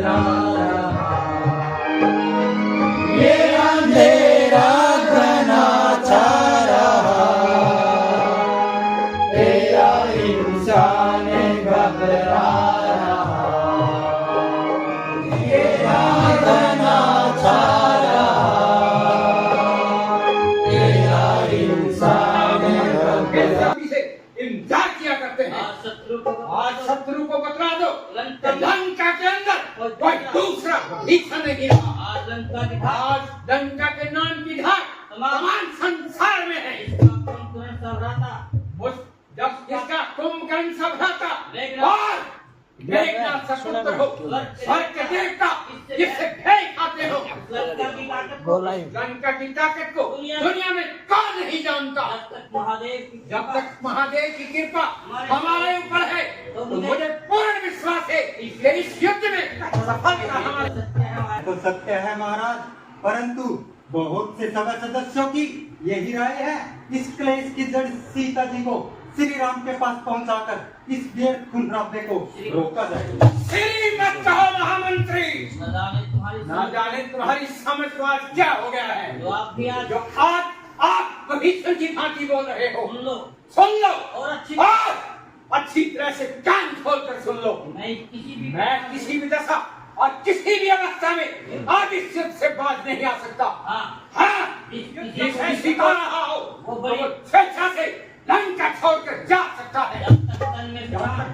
घबरा रहा, ये अंधेरा घना छा रहा, तेरा इंसान घबरा रहा, ये घना छा रहा, तेरा इंसान घबरा। इंतजार किया करते हैं। आज शत्रु को बतला दो लंका के अंदर कोई दूसरा भीषण नहीं रहा। आज लंका के नाम की धार तमाम संसार में है। जब इसका कुंभकर्ण सभ्राता और मेघनाथ समुद्र हो, स्वर्ग के देवता जिससे भेद खाते हो, लंका की ताकत को दुनिया में कौन नहीं जानता। जब तक महादेव की कृपा हमारे ऊपर है तो मुझे पूर्ण विश्वास है कि इस युद्ध में सफलता हमारी। तो सत्य है महाराज, परंतु बहुत से सभा सदस्यों की यही राय है इस क्लेश की जड़ सीता जी को श्री राम के पास पहुंचाकर इस व्यर्थ खून खराबे को रोका जाए। श्री मत कहो महामंत्री, ना जाने तुम्हारी समझ को आज क्या हो गया है। जो आज आप विभीषण की भांति बोल रहे हो, सुन लो और अच्छी तरह से कान खोलकर सुन लो। मैं किसी भी दशा और किसी भी अवस्था में आप इस युद्ध से बाज नहीं आ सकता। हाँ, किसी को रहा हो वो स्वेच्छा से लंका छोड़कर जा सकता है। जब तक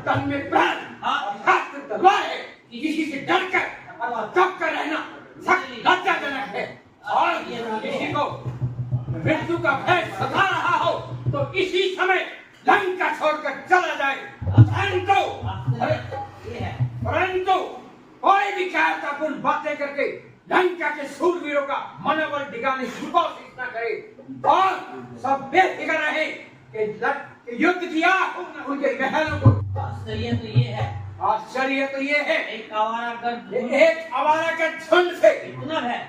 तन में प्राण हाथ में तलवार है, किसी से डरकर और दबकर रहना सख्त लज्जाजनक है। और किसी को मृत्यु का भय सता रहा हो तो इसी समय लंका छोड़कर चला जाए। परंतु कोई भी कायरतापूर्ण बातें करके लंका के शूरवीरों का मनोबल डिगाने की कोशिश न करे और सब बेफिक्र रहे कि युद्ध किया उनके महलों को। आश्चर्य तो ये है एक आवारागर्द झुंड से इतना भय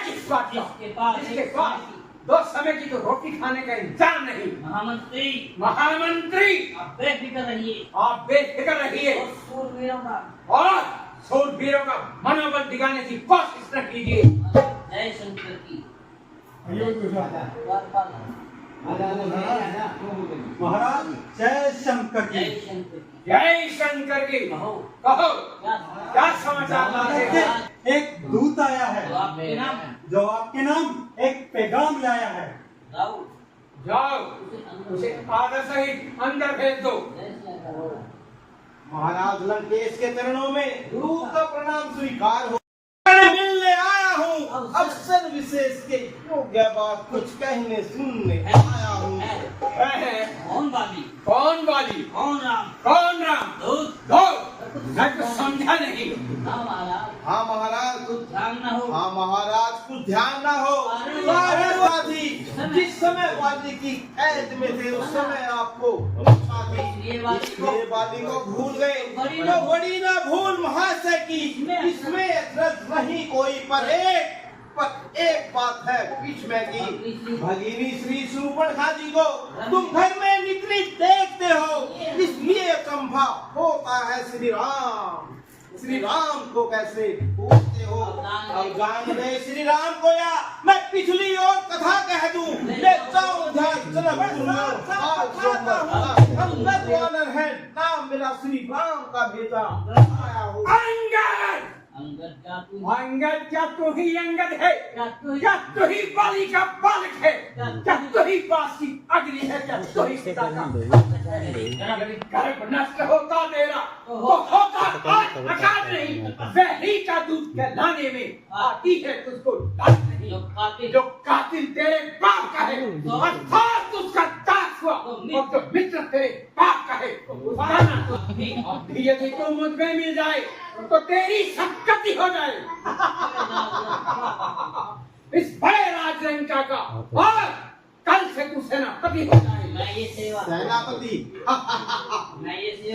किस बात का, जिसके पास दो समय की तो रोटी खाने का इंतजाम नहीं। महामंत्री आप बेफिक्र रहिए और शूरवीरों का मनोबल दिखाने की कोशिश न कीजिए। जय शंकर की। महाराज जय शंकर की। जय शंकर की। कहो क्या समाचार लाए? एक दूत आया है जो आपके नाम एक पैगाम लाया है। जाओ उसे आदर सहित अंदर भेज दो। महाराज लंकेश के चरणों में गुरु का प्रणाम स्वीकार हो। मिलने आया हूँ, अवसर विशेष के योग्य बात कुछ कहने सुनने आया हूँ। कौन वाली? कौन राम? मैं तो समझा नहीं। हाँ महाराज कुछ ध्यान न हो। वादी जिस समय वादी की कैद में थे उस समय आपको ये वादी को भूल गए। तो बड़ी ना भूल महाशय की, इसमें रस नहीं कोई, पर एक बात है बीच में की भगिनी श्री सुपर्णखा जी को तुम घर में नित्य देखते हो, इसलिए कंभा होता है श्री राम को कैसे पूछते हो। अब जान रहे श्री राम को या मैं पिछली और कथा कह दूं। ले जाओ है नाम मेरा श्री राम का भेजा आया हूँ। अंगद क्या तू ही अंगद है? क्या तू ही बाली का बालक है? क्या तू ही बास की अग्नि है? क्या तू ही सीता का गर्भ नष्ट होता तेरा तो होता आकाश नहीं, वही का दूध कहलाने में आती है तुझको लाज नहीं। जो कातिल तेरे बाप का है अर्थात उसका दास हुआ, और जो मित्र तेरे बाप का है अभी यदि तू मुझ में मिल जाए तो तेरी संकति हो जाए। इस बड़े राजलंका का और कल से तू सेनापति हो जाए।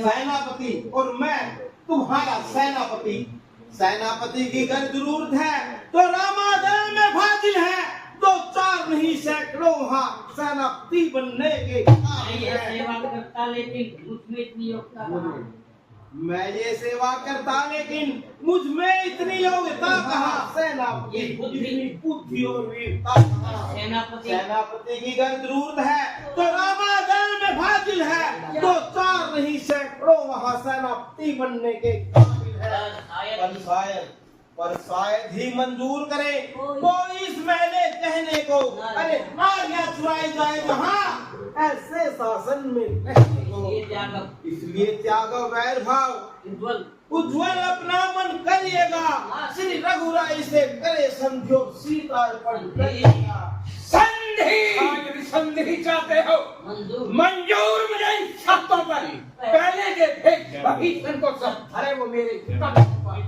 सेनापति और मैं तुम्हारा सेनापति की अगर जरूरत है तो रामादल में फाजिल है। 2-4 नहीं सैकड़ों वहाँ सेनापति बनने के सेवा करता, लेकिन उसमें इतनी योग्यता मैं ये सेवा करता, लेकिन मुझ में इतनी योग्यता कहाँ? सेनापति इतनी बुद्धि और वीरता कहाँ? सेनापति की अगर जरूरत है तो रामादल में फाजिल है, तो 4 नहीं सैकड़ों वहाँ सेनापति बनने के काबिल है। पर शायद ही मंजूर करे तो इस महले कहने को, अरे नारियां चुराई जाए जहाँ, ऐसे शासन में कहने को। इसलिए त्यागो वैर भाव, उज्ज्वल अपना मन करिएगा, श्री रघुराई से करे संध्यो सीता अर्पण करिएगा। संधि संधि चाहते हो? मंजूर मुझे इन शर्तों पर। पहले के भेद भीषण को सब धरे वो मेरे कदम पर,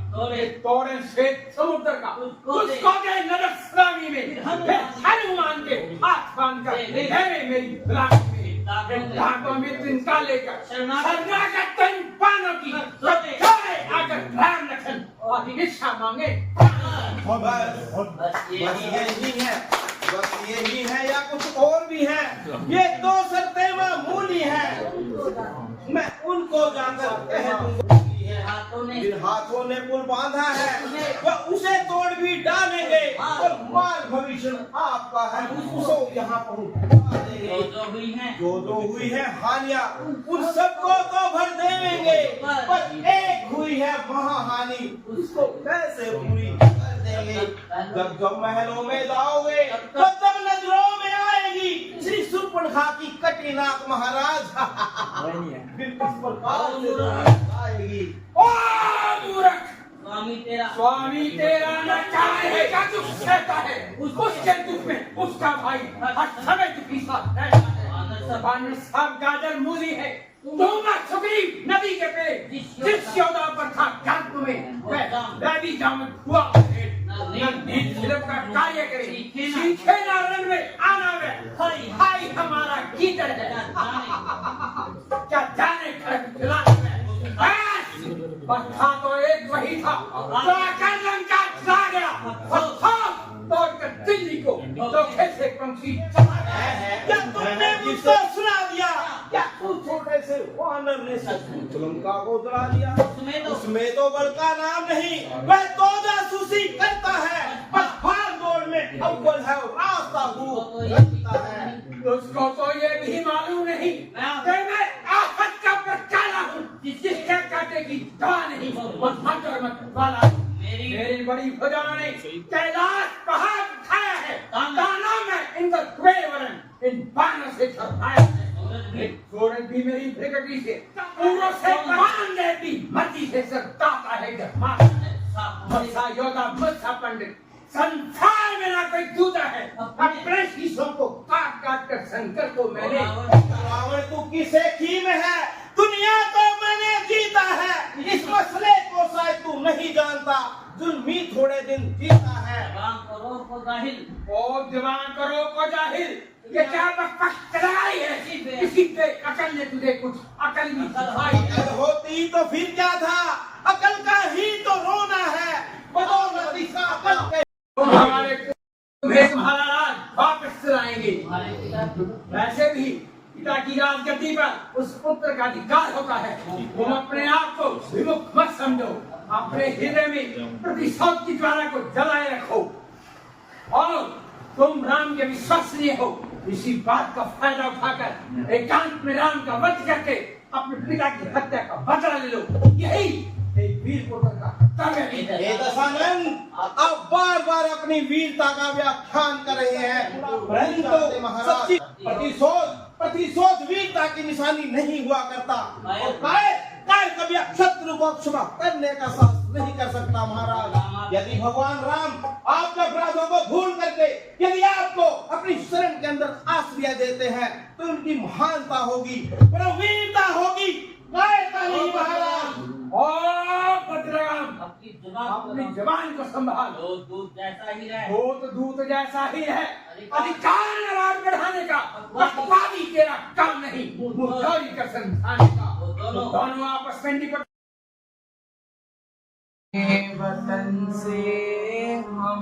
तोड़े श्वेत समुद्र का उसको गए नरक श्रावी में, हनुमान के हाथ बांध कर मेरी गुलामी में, घाटों में तिनका लेकर शरणागत तन पानों की आकर राम लखन और भिक्षा मांगे। बस यही है या कुछ और भी है? ये 2 शर्तें मामूली है, मैं उनको जाकर कह दूंगा। जिन हाथों ने पुल बांधा है वह उसे तोड़ भी डालेंगे, और माल भविष्य आपका है, उसको यहाँ पहुँचा देंगे। जो हुई है हानियाँ उन सबको तो भर देंगे, पर एक हुई है महाहानि, उसको कैसे पूरी कर देंगे? जब महलों में जाओगे तो तब नजरों में आएगी श्री सुर्पणखा की कटी नाक महाराज। फिर किस प्रकार से आएगी? ओ मूर्ख, स्वामी तेरा न चाहेगा जो कहता है, उसके दुख में उसका भाई हर समय दुखी साथ रहता है। सब गाजर मूली है, तुम सुग्रीव नदी के पे जिस योद्धा पर था जंग में वह भी जामन हुआ है, का कार्य करे, सीखे ना रंग में आना में, हाय हमारा कीचड़ है, क्या जाने खड़क खिलाने में। पर था तो एक वही था जो आकर लंका चला गया, तोड़कर दिल्ली को तो कैसे पंछी चला गया। क्या तुमने मुझको सुना दिया? क्या तू छोटे से वानर ने लंका को जला दिया? उसमें तो बल का नाम नहीं, वह तो जासूसी करता है, बस भाग दौड़ में अव्वल है, रास्ता भूख रखता है। उसको तो ये भी मालूम नहीं कि मैं आफत का प्रचाला हूँ, जिसके काटे की दवा नहीं, और मत वाला मेरी बड़ी भुजाओं ने कैलाश पहाड़ उठाया है, दानों में इनका वरण इन बाणों से छपाया है। सूरज भी मेरी प्रकृति से पूरों से बांध देती, मती से सरकाता है मत्सा योगा मत्सा पंडित, संसार में ना कोई दूजा है, अपने शीशों को काट काट कर शंकर को मैंने। रावण तू किसे कीम है? दुनिया को मैंने जीता है, इस मसले को शायद तू नहीं जानता, जुल्मी थोड़े दिन जीता है। जवान करो को जाहिल, ये क्या बकवास है? किसी पे अकल ने तुझे कुछ अकल भी सिखाई? अकल होती तो फिर क्या था? अकल का ही तो रोना है, बदौलत इसका अकल के तुम्हारा राज वापस लाएंगे। वैसे भी पिता की राजगद्दी पर उस पुत्र का अधिकार होता है, तुम अपने आप को विमुख मत समझो, अपने हृदय में प्रतिशोध की ज्वाला को जलाए रखो, और तुम राम के विश्वसनीय हो। इसी बात का फायदा उठाकर एकांत में राम का वध करके अपने पिता की हत्या का बदला ले लो, यही एक वीर पुत्र का कर्तव्य है। दशानंद अब बार बार अपनी वीरता का व्याख्यान कर रहे हैं, परंतु महाराज प्रतिशोध वीरता की निशानी नहीं हुआ करता, और काय कभी शत्रु को क्षमा करने का साहस नहीं कर सकता। महाराज यदि भगवान राम आपके अपराधों को भूल करके यदि आपको अपनी शरण के अंदर आश्रय देते हैं तो उनकी महानता होगी, पर वीरता होगी, कायरता नहीं। महाराज अपनी जबान को संभालो, दूध जैसा ही रहे, वो तो दूध जैसा ही है, अधिकार नाराज बढ़ाने का बकवादी तेरा काम नहीं, मुर्दारी का समझाने का। दोनों आपस में निपट वतन से हम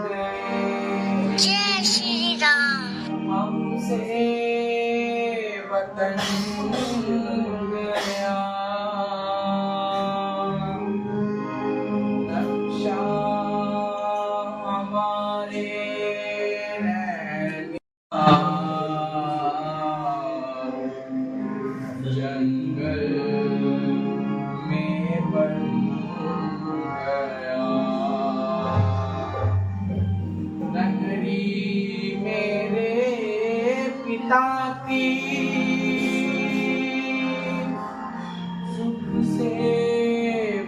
गए, जय श्री राम। हमसे वतन गया, पिता की सुख से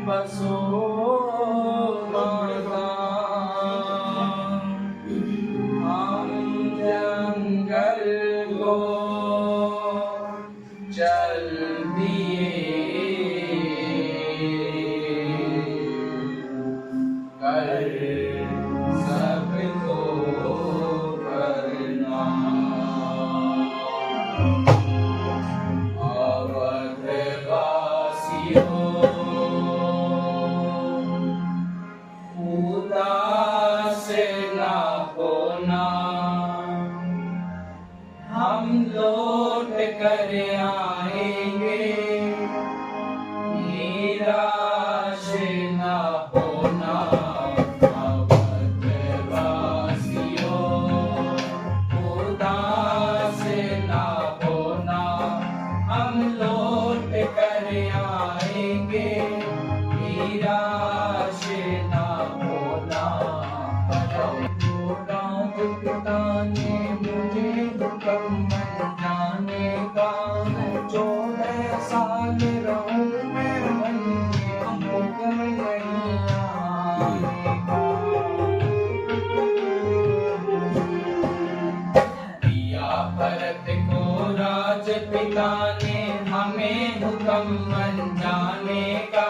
बसो माता, हम जंगल को चल दिए, कर सबको करना। अवधवासियों उदास ना होना, हम लौट कर आएंगे, निराश ना होना। अवधवासियों उदास ना होना, हम लौट कर आएंगे, निराश ना होना। पिता ने मुझे हुक्म जाने का, 14 साल रहूं मैं वन में, हुक्म नहीं आने का। दिया भरत को राज पिता ने हमें हुक्म जाने का,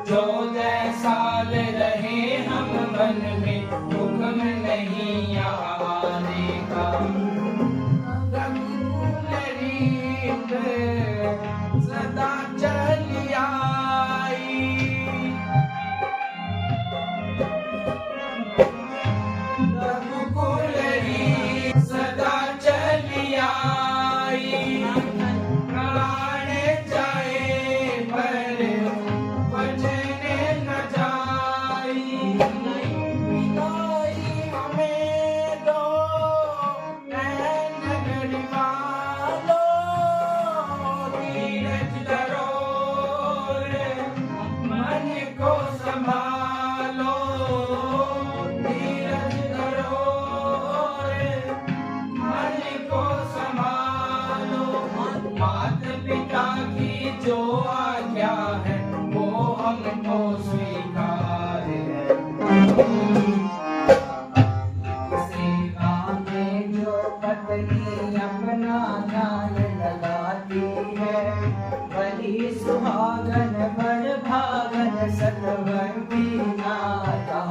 14 साल रहे हम वन में, हुक्म नहीं आने का। रघुकुल रीत सदा चली आई, रघुकुल रीत सदा चली आई, प्राण जाए पर वचन न जाई। विदाई हमें दो नगर वालो, धीरज धरो रे मन को संभालो, धीरज धरो रे मन को संभालो। माता पिता की जो आज्ञा है वो हमको स्वीकार है। सेवा में जो पत्नी अपना ध्यान लगाती है, वही सुहागन बड़ भागन सतवंती नाता।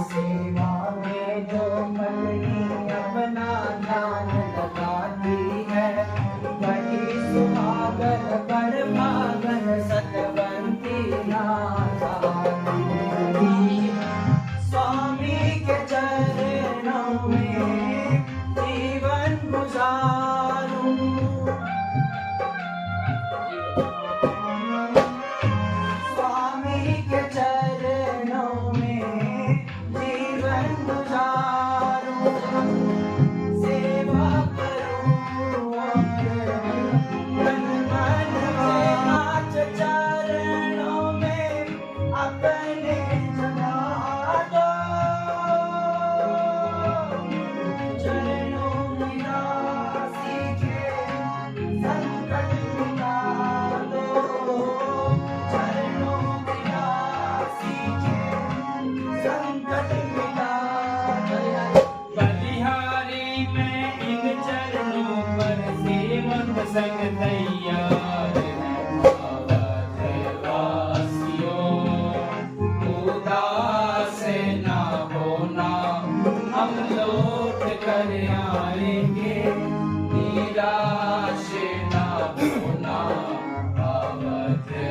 सेवा में जो पत्नी अपना ध्यान लगाती है, वही सुहागन बड़ भागन सतवंती नाता। स्वामी के चरणों में जीवन गुजारूं, स्वामी के चरणों में जीवन गुजारूं, सेवा करूं और तन मन नाच चरणों में अपने जगा दो, चरणों की राशि के संकट मिटा दो, चरणों की राशि के संकट मिटा दो। बलिहारी में इन चरणों पर सेवक संग तैयार है। अवधवासियों उदास ना होना, हम लौट कर आएंगे, निराश ना होना। अवधवासियों